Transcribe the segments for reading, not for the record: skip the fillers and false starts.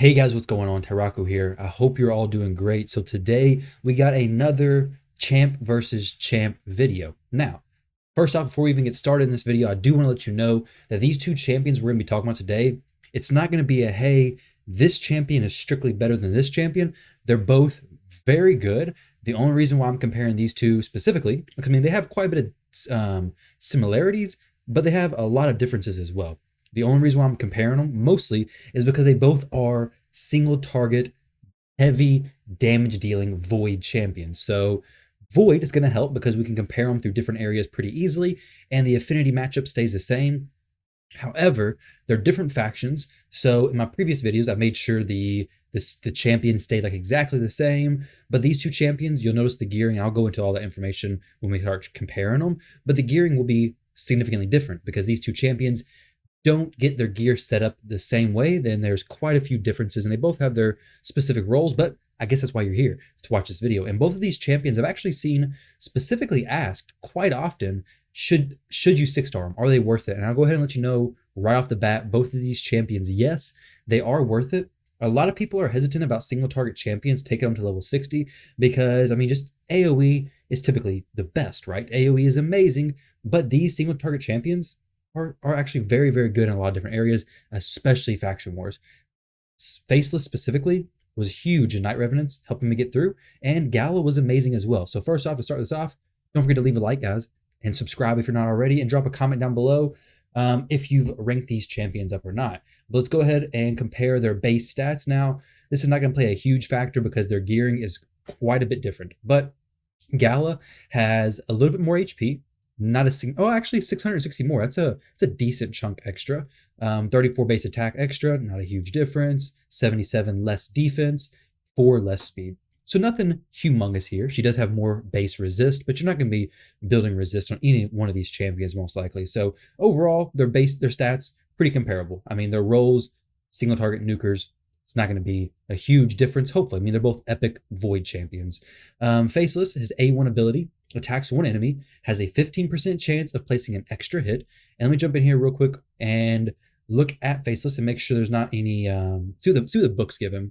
Hey guys, what's going on? Tyrauku here. I hope you're all doing great. So today we got another champ versus champ video. Now, first off, before we even get started in this video, I do want to let you know that these two champions we're going to be talking about today, it's not going to be a, hey, this champion is strictly better than this champion. They're both very good. The only reason why I'm comparing these two specifically, I mean, they have quite a bit of similarities, but they have a lot of differences as well. The only reason why I'm comparing them mostly is because they both are single target, heavy damage dealing Void champions. So Void is going to help because we can compare them through different areas pretty easily, and the affinity matchup stays the same. However, they're different factions. So in my previous videos, I made sure the champions stayed like exactly the same. But these two champions, you'll notice the gearing. I'll go into all that information when we start comparing them. But the gearing will be significantly different because these two champions don't get their gear set up the same way. Then there's quite a few differences, and they both have their specific roles. But I guess that's why you're here, to watch this video. And both of these champions I've actually seen specifically asked quite often, should you 6-star them? Are they worth it? And I'll go ahead and let you know right off the bat, both of these champions, yes, they are worth it. A lot of people are hesitant about single target champions taking them to level 60 because, I mean, just AoE is typically the best, right? AoE is amazing, but these single target champions are actually very, very good in a lot of different areas, especially faction wars. Faceless specifically was huge in Night Revenants, helping me get through, and Gala was amazing as well. So first off, to start this off, don't forget to leave a like, guys, and subscribe if you're not already, and drop a comment down below if you've ranked these champions up or not. But let's go ahead and compare their base stats. Now, this is not going to play a huge factor because their gearing is quite a bit different, but Gala has a little bit more HP, not a single, oh, actually 660 more. That's a decent chunk extra. 34 base attack extra, not a huge difference. 77 less defense, 4 less speed. So nothing humongous here. She does have more base resist, but you're not going to be building resist on any one of these champions most likely. So overall, their stats pretty comparable. I mean, their roles, single target nukers, it's not going to be a huge difference, hopefully. I mean, they're both epic Void champions. Faceless, his A1 ability, attacks one enemy, has a 15% chance of placing an extra hit. And let me jump in here real quick and look at Faceless and make sure there's not any, see what the books give him.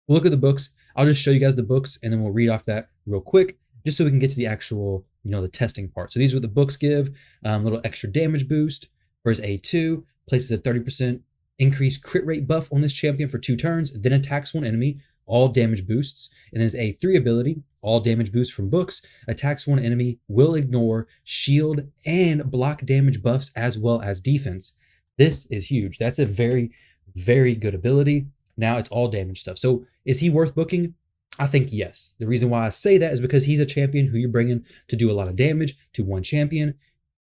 We'll look at the books. I'll just show you guys the books and then we'll read off that real quick, just so we can get to the actual, the testing part. So these are what the books give. Little extra damage boost for his A2, places a 30% increased crit rate buff on this champion for 2 turns, then attacks one enemy, all damage boosts. And then his A3 ability, all damage boosts from books, attacks one enemy, will ignore shield and block damage buffs as well as defense. This is huge. That's a very, very good ability. Now it's all damage stuff. So is he worth booking? I think yes. The reason why I say that is because he's a champion who you're bringing to do a lot of damage to one champion,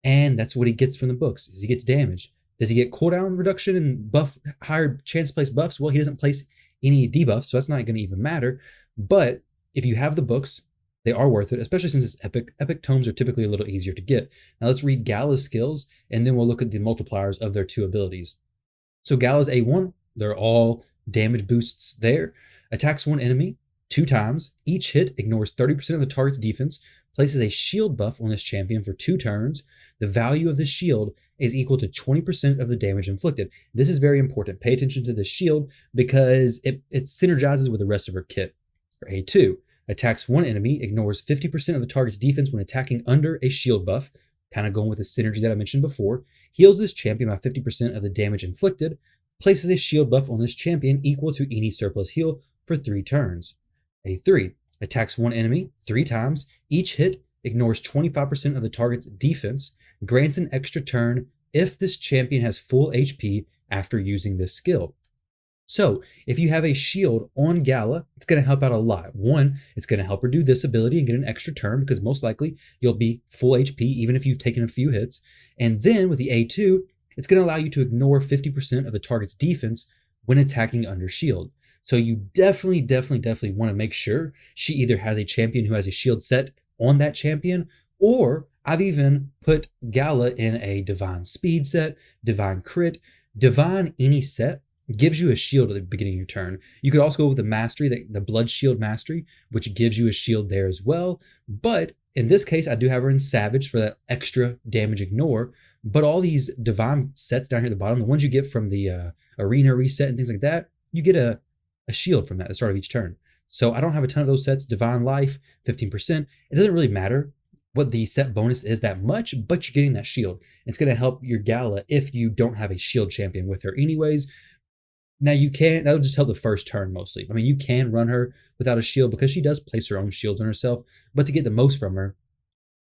and that's what he gets from the books, is he gets damage. Does he get cooldown reduction and buff, higher chance to place buffs? Well, he doesn't place any debuffs, so that's not going to even matter. But if you have the books, they are worth it, especially since it's epic. Epic tomes are typically a little easier to get. Now let's read Gala's skills, and then we'll look at the multipliers of their 2 abilities. So Gala's A1, they're all damage boosts there. Attacks one enemy 2 times. Each hit ignores 30% of the target's defense, places a shield buff on this champion for 2 turns. The value of the shield is equal to 20% of the damage inflicted. This is very important. Pay attention to the shield because it synergizes with the rest of her kit. For A2, attacks one enemy, ignores 50% of the target's defense when attacking under a shield buff, kind of going with the synergy that I mentioned before. Heals this champion by 50% of the damage inflicted, places a shield buff on this champion equal to any surplus heal for 3 turns. A3, attacks one enemy 3 times. Each hit ignores 25% of the target's defense, grants an extra turn if this champion has full HP after using this skill. So if you have a shield on Gala, it's going to help out a lot. One, it's going to help her do this ability and get an extra turn because most likely you'll be full HP even if you've taken a few hits. And then with the A2, it's going to allow you to ignore 50% of the target's defense when attacking under shield. So you definitely want to make sure she either has a champion who has a shield set on that champion, or I've even put Gala in a divine speed set, divine crit, divine any set gives you a shield at the beginning of your turn. You could also go with the mastery, the blood shield mastery, which gives you a shield there as well. But in this case, I do have her in savage for that extra damage ignore. But all these divine sets down here at the bottom, the ones you get from the arena reset and things like that, you get a a shield from that at the start of each turn. So I don't have a ton of those sets. Divine Life, 15%. It doesn't really matter what the set bonus is that much, but you're getting that shield. It's going to help your Gala if you don't have a shield champion with her anyways. Now you can, that'll just help the first turn mostly. I mean, you can run her without a shield because she does place her own shields on herself, but to get the most from her,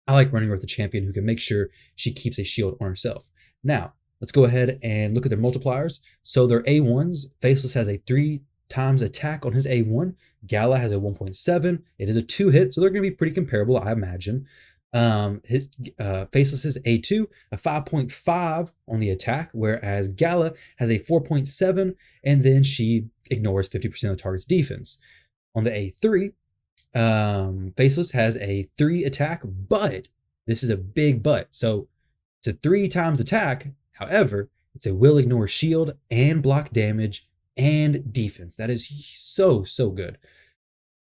I like running her with a champion who can make sure she keeps a shield on herself. Now, let's go ahead and look at their multipliers. So their A1s, Faceless has a 3 times attack on his A1. Gala has a 1.7. It is a 2 hit, so they're going to be pretty comparable, I imagine. His Faceless's A2, a 5.5 on the attack, whereas Gala has a 4.7, and then she ignores 50% of the target's defense. On the A3, Faceless has a 3 attack, but this is a big but. So it's a 3 times attack. However, it's a will ignore shield and block damage and defense. That is so good.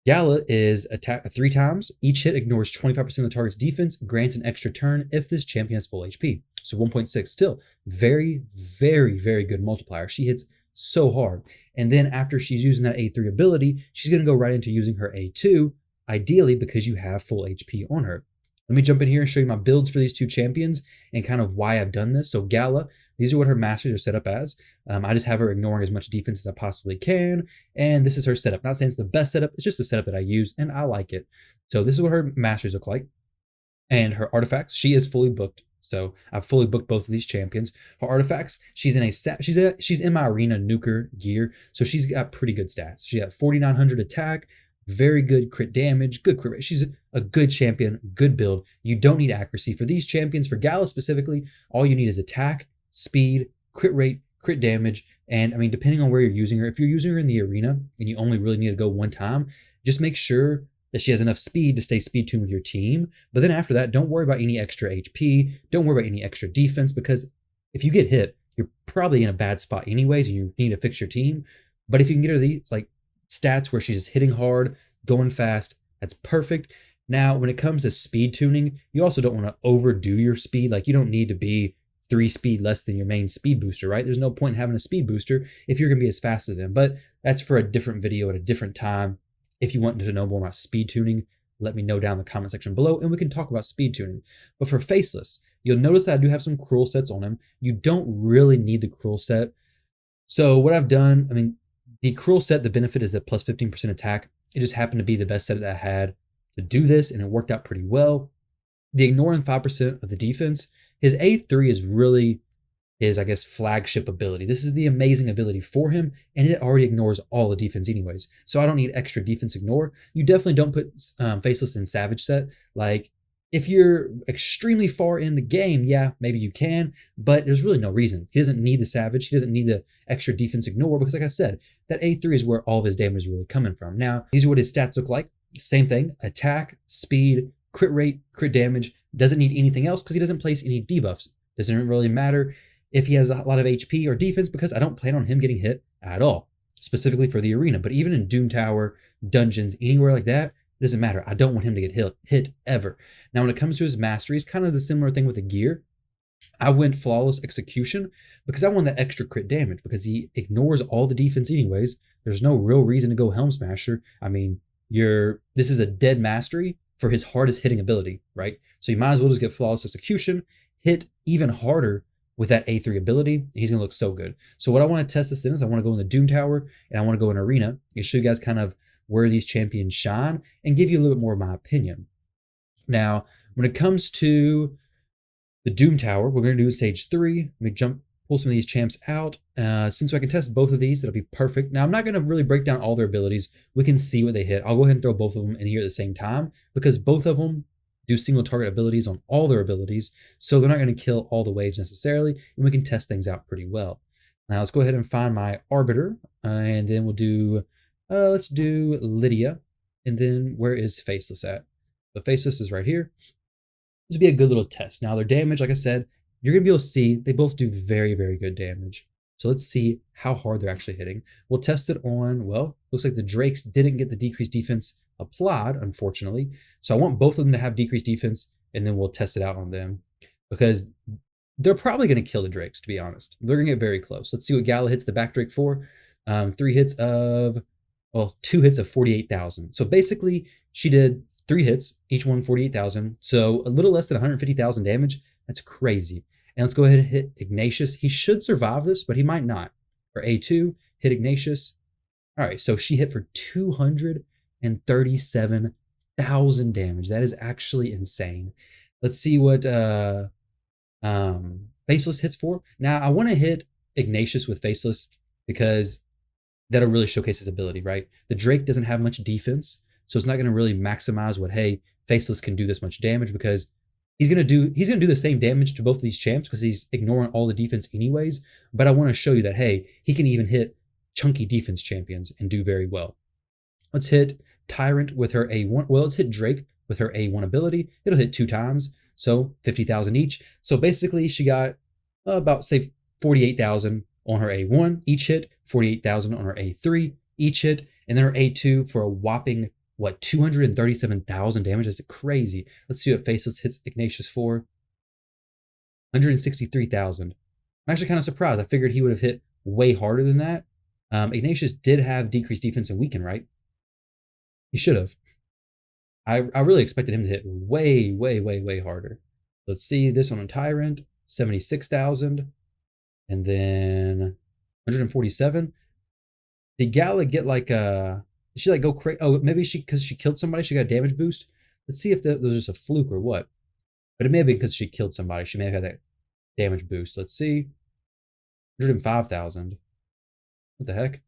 Gala is attacked 3 times. Each hit ignores 25% of the target's defense, grants an extra turn if this champion has full HP. So 1.6, still very good multiplier. She hits so hard. And then after she's using that A3 ability, she's going to go right into using her A2, ideally because you have full HP on her. Let me jump in here and show you my builds for these 2 champions and kind of why I've done this. So Gala, these are what her masters are set up as. I just have her ignoring as much defense as I possibly can. And this is her setup. Not saying it's the best setup. It's just the setup that I use and I like it. So this is what her masters look like. And her artifacts, she is fully booked. So I've fully booked both of these champions. Her artifacts, she's in my arena nuker gear. So she's got pretty good stats. She got 4,900 attack, very good crit damage, good crit rate. She's a good champion, good build. You don't need accuracy. For these champions, for Gala specifically, all you need is attack, speed, crit rate, crit damage. And I mean, depending on where you're using her, if you're using her in the arena and you only really need to go one time, just make sure that she has enough speed to stay speed tuned with your team. But then after that, don't worry about any extra HP. Don't worry about any extra defense, because if you get hit, you're probably in a bad spot anyways, and you need to fix your team. But if you can get her these like stats where she's just hitting hard, going fast, that's perfect. Now, when it comes to speed tuning, you also don't want to overdo your speed. Like, you don't need to be 3 speed less than your main speed booster, right? There's no point in having a speed booster if you're going to be as fast as them. But that's for a different video at a different time. If you want to know more about speed tuning, let me know down in the comment section below and we can talk about speed tuning. But for Faceless, you'll notice that I do have some cruel sets on him. You don't really need the cruel set. So what I've done, I mean, the cruel set, the benefit is that plus 15% attack. It just happened to be the best set that I had to do this, and it worked out pretty well. The ignoring 5% of the defense, his A3 is really his, I guess, flagship ability. This is the amazing ability for him, and it already ignores all the defense anyways. So I don't need extra defense ignore. You definitely don't put Faceless in Savage set. Like, if you're extremely far in the game, yeah, maybe you can, but there's really no reason. He doesn't need the Savage. He doesn't need the extra defense ignore because, like I said, that A3 is where all of his damage is really coming from. Now, these are what his stats look like. Same thing, attack, speed, crit rate, crit damage. Doesn't need anything else because he doesn't place any debuffs. Doesn't really matter if he has a lot of HP or defense because I don't plan on him getting hit at all, specifically for the arena. But even in Doom Tower, dungeons, anywhere like that, it doesn't matter. I don't want him to get hit ever. Now, when it comes to his masteries, kind of the similar thing with the gear. I went Flawless Execution because I want that extra crit damage because he ignores all the defense anyways. There's no real reason to go Helm Smasher. I mean, this is a dead mastery for his hardest hitting ability, right? So you might as well just get Flawless Execution, hit even harder with that A3 ability. He's going to look so good. So what I want to test this in is I want to go in the Doom Tower and I want to go in Arena and show you guys kind of where these champions shine and give you a little bit more of my opinion. Now, when it comes to the Doom Tower, we're going to do stage 3. Let me pull some of these champs out. Since I can test both of these, that'll be perfect. Now, I'm not going to really break down all their abilities. We can see what they hit. I'll go ahead and throw both of them in here at the same time because both of them do single target abilities on all their abilities. So they're not going to kill all the waves necessarily, and we can test things out pretty well. Now, let's go ahead and find my Arbiter, and then we'll do, let's do Lydia. And then where is Faceless at? The Faceless is right here. This would be a good little test. Now, their damage, like I said, you're going to be able to see they both do very good damage. So let's see how hard they're actually hitting. We'll test it on, well, looks like the Drakes didn't get the decreased defense applied, unfortunately. So I want both of them to have decreased defense, and then we'll test it out on them because they're probably going to kill the Drakes, to be honest. They're going to get very close. Let's see what Gala hits the back Drake for. 3 hits of Well, 2 hits of 48,000. So basically, she did 3 hits, each one 48,000. So a little less than 150,000 damage. That's crazy. And let's go ahead and hit Ignatius. He should survive this, but he might not. For A2, hit Ignatius. All right, so she hit for 237,000 damage. That is actually insane. Let's see what Faceless hits for. Now, I want to hit Ignatius with Faceless because that'll really showcase his ability, right? The Drake doesn't have much defense, so it's not going to really maximize what, hey, Faceless can do this much damage, because he's gonna do the same damage to both of these champs because he's ignoring all the defense anyways. But I want to show you that, hey, he can even hit chunky defense champions and do very well. Let's hit Tyrant with her A1. Well, let's hit Drake with her A1 ability. It'll hit 2 times, so 50,000 each. So basically, she got about, say, 48,000 on her A1 each hit, 48,000 on her A3 each hit, and then her A2 for a whopping, what, 237,000 damage? That's crazy. Let's see what Faceless hits Ignatius for. 163,000. I'm actually kind of surprised. I figured he would have hit way harder than that. Ignatius did have decreased defense and weaken, right? He should have. I really expected him to hit way, way, way, way harder. Let's see this one on Tyrant, 76,000. And then 147. Did Gala get like did she like go crazy? Oh, maybe because she killed somebody, she got a damage boost. Let's see if that was just a fluke or what. But it may have been because she killed somebody. She may have had that damage boost. Let's see. 105,000. What the heck?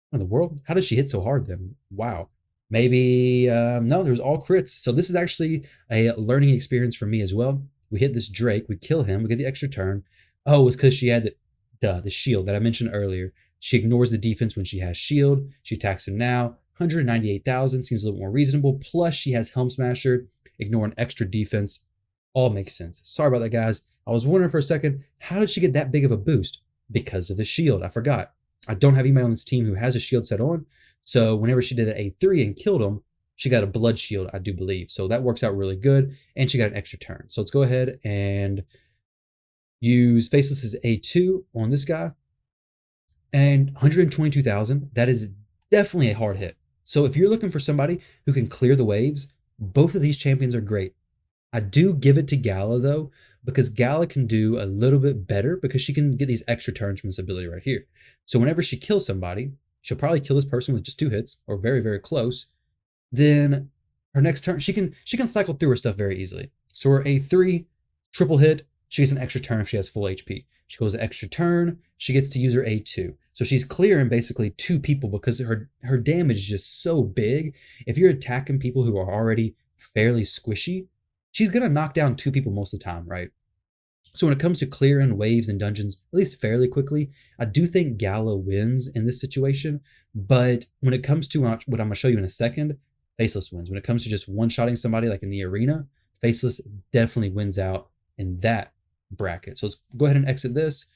What in the world? How did she hit so hard then? Wow. Maybe, no, there was all crits. So this is actually a learning experience for me as well. We hit this Drake, we kill him, we get the extra turn. Oh, it's because she had the shield that I mentioned earlier. She ignores the defense when she has shield. She attacks him now. 198,000 seems a little more reasonable. Plus, she has Helm Smasher, ignoring extra defense. All makes sense. Sorry about that, guys. I was wondering for a second, how did she get that big of a boost? Because of the shield. I forgot. I don't have anybody on this team who has a shield set on. So whenever she did an A3 and killed him, she got a blood shield, I do believe. So that works out really good. And she got an extra turn. So let's go ahead and use Faceless's A2 on this guy. And 122,000, that is definitely a hard hit. So if you're looking for somebody who can clear the waves, both of these champions are great. I do give it to Gala though, because Gala can do a little bit better because she can get these extra turns from this ability right here. So whenever she kills somebody, she'll probably kill this person with just 2 hits or very, very close. Then her next turn, she can cycle through her stuff very easily. So her A3, triple hit, she gets an extra turn if she has full HP. She goes an extra turn, she gets to use her A2. So she's clearing basically 2 people because her damage is just so big. If you're attacking people who are already fairly squishy, she's going to knock down 2 people most of the time, right? So when it comes to clearing waves and dungeons, at least fairly quickly, I do think Gala wins in this situation. But when it comes to what I'm going to show you in a second, Faceless wins. When it comes to just one-shotting somebody like in the arena, Faceless definitely wins out in that bracket. So let's go ahead and exit this.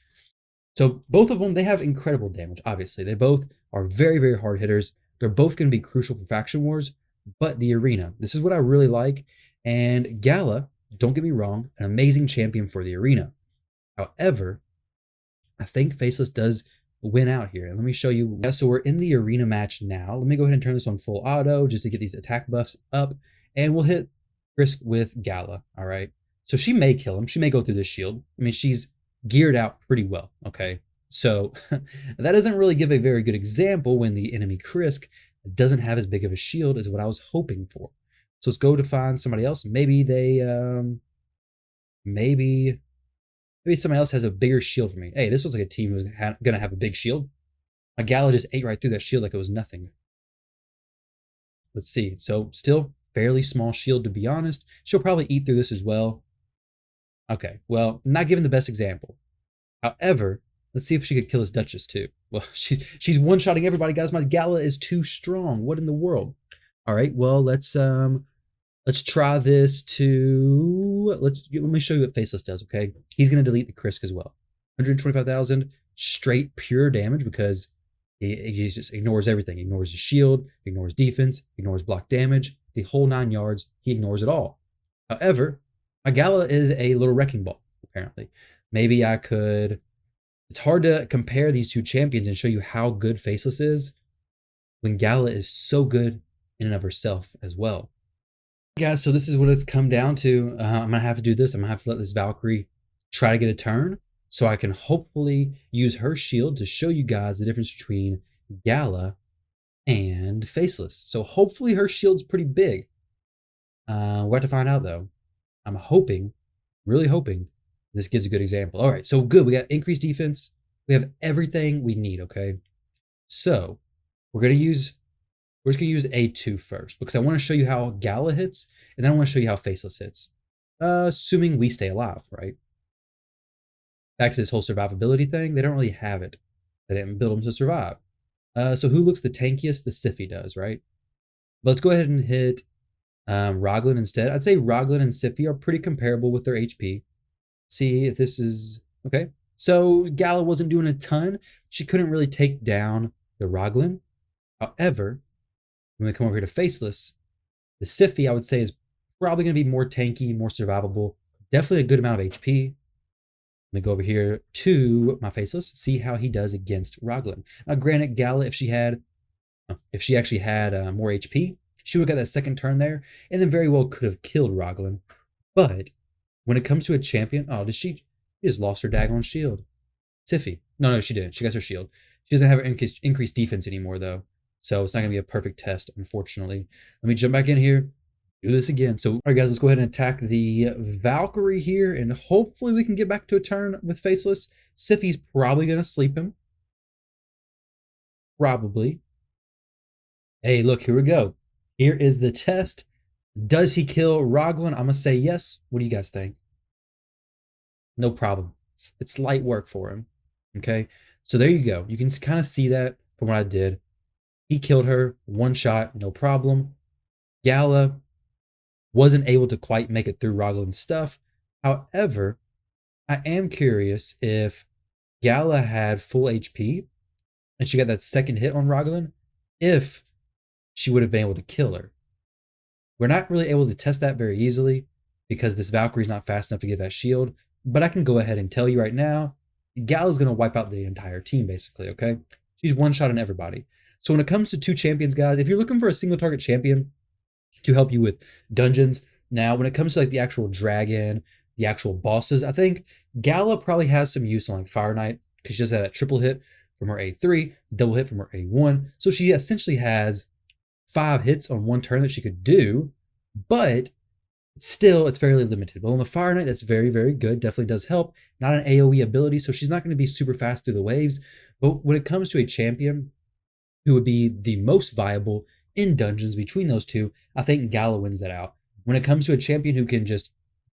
So both of them, they have incredible damage, obviously. They both are very, very hard hitters. They're both going to be crucial for Faction Wars. But the arena, this is what I really like. And Gala, don't get me wrong, an amazing champion for the arena. However, I think Faceless does win out here. And let me show you. So we're in the arena match now. Let me go ahead and turn this on full auto just to get these attack buffs up. And we'll hit Risk with Gala, all right? So she may kill him. She may go through this shield. I mean, she's geared out pretty well, okay? So that doesn't really give a very good example when the enemy Krisk doesn't have as big of a shield as what I was hoping for. So let's go to find somebody else. Maybe they, maybe somebody else has a bigger shield for me. Hey, this looks like a team who's going to have a big shield. My Gala just ate right through that shield like it was nothing. Let's see. So still fairly small shield, to be honest. She'll probably eat through this as well. Okay, well, not giving the best example. However, let's see if she could kill his Duchess too. Well, she's one-shotting everybody, guys. My Gala is too strong. What in the world? All right, well, let's try this to, let me show you what Faceless does, okay? He's going to delete the Krisk as well. 125,000 straight pure damage because he just ignores everything. He ignores his shield, ignores defense, ignores block damage, the whole 9 yards. He ignores it all. However, my Gala is a little wrecking ball, apparently. Maybe I could It's hard to compare these two champions and show you how good Faceless is when Gala is so good in and of herself as well. Guys, so this is what it's come down to. I'm gonna have to do this. I'm gonna have to let this Valkyrie try to get a turn so I can hopefully use her shield to show you guys the difference between Gala and Faceless. So hopefully her shield's pretty big. We'll have to find out though. I'm hoping, really hoping, this gives a good example. All right, so good. We got increased defense. We have everything we need, okay? So we're just gonna use A2 first because I want to show you how Gala hits, and then I want to show you how Faceless hits. Assuming we stay alive, right? Back to this whole survivability thing, they don't really have it. They didn't build them to survive. So who looks the tankiest? The Sify does, right? But let's go ahead and hit Roglin instead. I'd say Roglin and Sify are pretty comparable with their HP. See if this is okay. So Gala wasn't doing a ton. She couldn't really take down the Roglin. However, when we come over here to Faceless, the Sify I would say is probably going to be more tanky, more survivable. Definitely a good amount of HP. Let me go over here to my Faceless, see how he does against Roglin. Now, granted, Gala, if she actually had more HP, she would have got that second turn there, and then very well could have killed Roglin. But when it comes to a champion, she just lost her daggone shield. Sify. No, she didn't. She got her shield. She doesn't have her increased defense anymore, though. So it's not going to be a perfect test, unfortunately. Let me jump back in here. Do this again. So, all right, guys, let's go ahead and attack the Valkyrie here, and hopefully we can get back to a turn with Faceless. Sify's probably going to sleep him. Probably. Hey, look, here we go. Here is the test. Does he kill Roglin? I'm going to say yes. What do you guys think? No problem. It's light work for him. Okay, so there you go. You can kind of see that from what I did. He killed her, one shot, no problem. Gala wasn't able to quite make it through Roglin's stuff. However, I am curious if Gala had full HP and she got that second hit on Roglin, if she would have been able to kill her. We're not really able to test that very easily because this Valkyrie's not fast enough to get that shield, but I can go ahead and tell you right now, Gala's going to wipe out the entire team, basically, okay? She's one-shot on everybody. So when it comes to two champions, guys, if you're looking for a single target champion to help you with dungeons, now when it comes to like the actual dragon, the actual bosses, I think Gala probably has some use on like Fire Knight because she does have that triple hit from her A3, double hit from her A1. So she essentially has 5 hits on one turn that she could do, but still, it's fairly limited. But on the Fire Knight, that's very, very good. Definitely does help. Not an AoE ability, so she's not going to be super fast through the waves. But when it comes to a champion who would be the most viable in dungeons between those two, I think Gala wins that out. When it comes to a champion who can just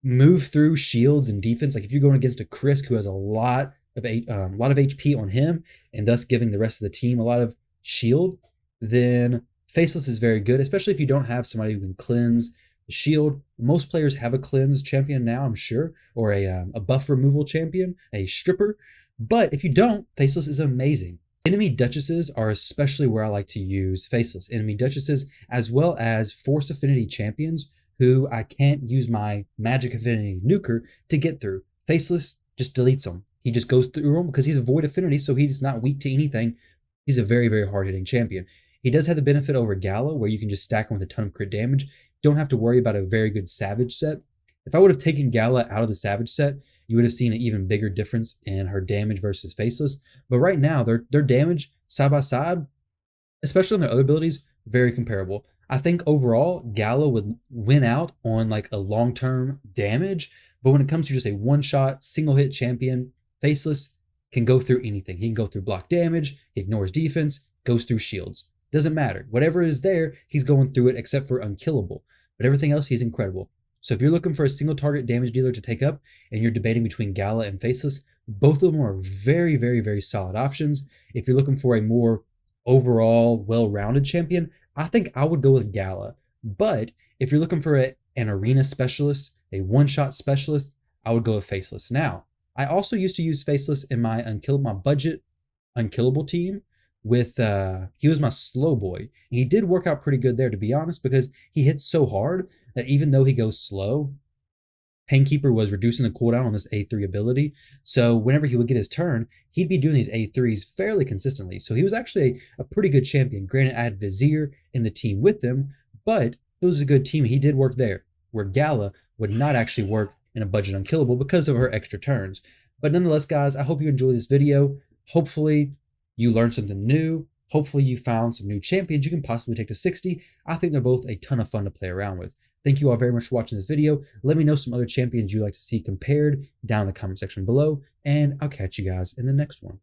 move through shields and defense, like if you're going against a Krisk who has a lot of HP on him, and thus giving the rest of the team a lot of shield, then Faceless is very good, especially if you don't have somebody who can cleanse the shield. Most players have a cleanse champion now, I'm sure, or a buff removal champion, a stripper. But if you don't, Faceless is amazing. Enemy Duchesses are especially where I like to use Faceless. Enemy Duchesses, as well as Force Affinity champions who I can't use my Magic Affinity nuker to get through. Faceless just deletes them. He just goes through them because he's a Void Affinity, so he's not weak to anything. He's a very, very hard-hitting champion. He does have the benefit over Gala, where you can just stack him with a ton of crit damage. Don't have to worry about a very good Savage set. If I would have taken Gala out of the Savage set, you would have seen an even bigger difference in her damage versus Faceless. But right now, their damage side by side, especially on their other abilities, very comparable. I think overall, Gala would win out on like a long-term damage. But when it comes to just a one-shot, single-hit champion, Faceless can go through anything. He can go through block damage, he ignores defense, goes through shields. Doesn't matter. Whatever is there, he's going through it except for unkillable. But everything else, he's incredible. So if you're looking for a single target damage dealer to take up and you're debating between Gala and Faceless, both of them are very, very, very solid options. If you're looking for a more overall well-rounded champion, I think I would go with Gala. But if you're looking for an arena specialist, a one-shot specialist, I would go with Faceless. Now, I also used to use Faceless in my budget unkillable team with he was my slow boy, and he did work out pretty good there, to be honest, because he hits so hard that even though he goes slow, Painkeeper was reducing the cooldown on this A3 ability. So whenever he would get his turn, he'd be doing these A3s fairly consistently. So he was actually a pretty good champion. Granted, I had Vizier in the team with him, but it was a good team. He did work there, where Gala would not actually work in a budget unkillable because of her extra turns. But nonetheless, guys, I hope you enjoyed this video. Hopefully you learned something new. Hopefully you found some new champions you can possibly take to 60. I think they're both a ton of fun to play around with. Thank you all very much for watching this video. Let me know some other champions you'd like to see compared down in the comment section below, and I'll catch you guys in the next one.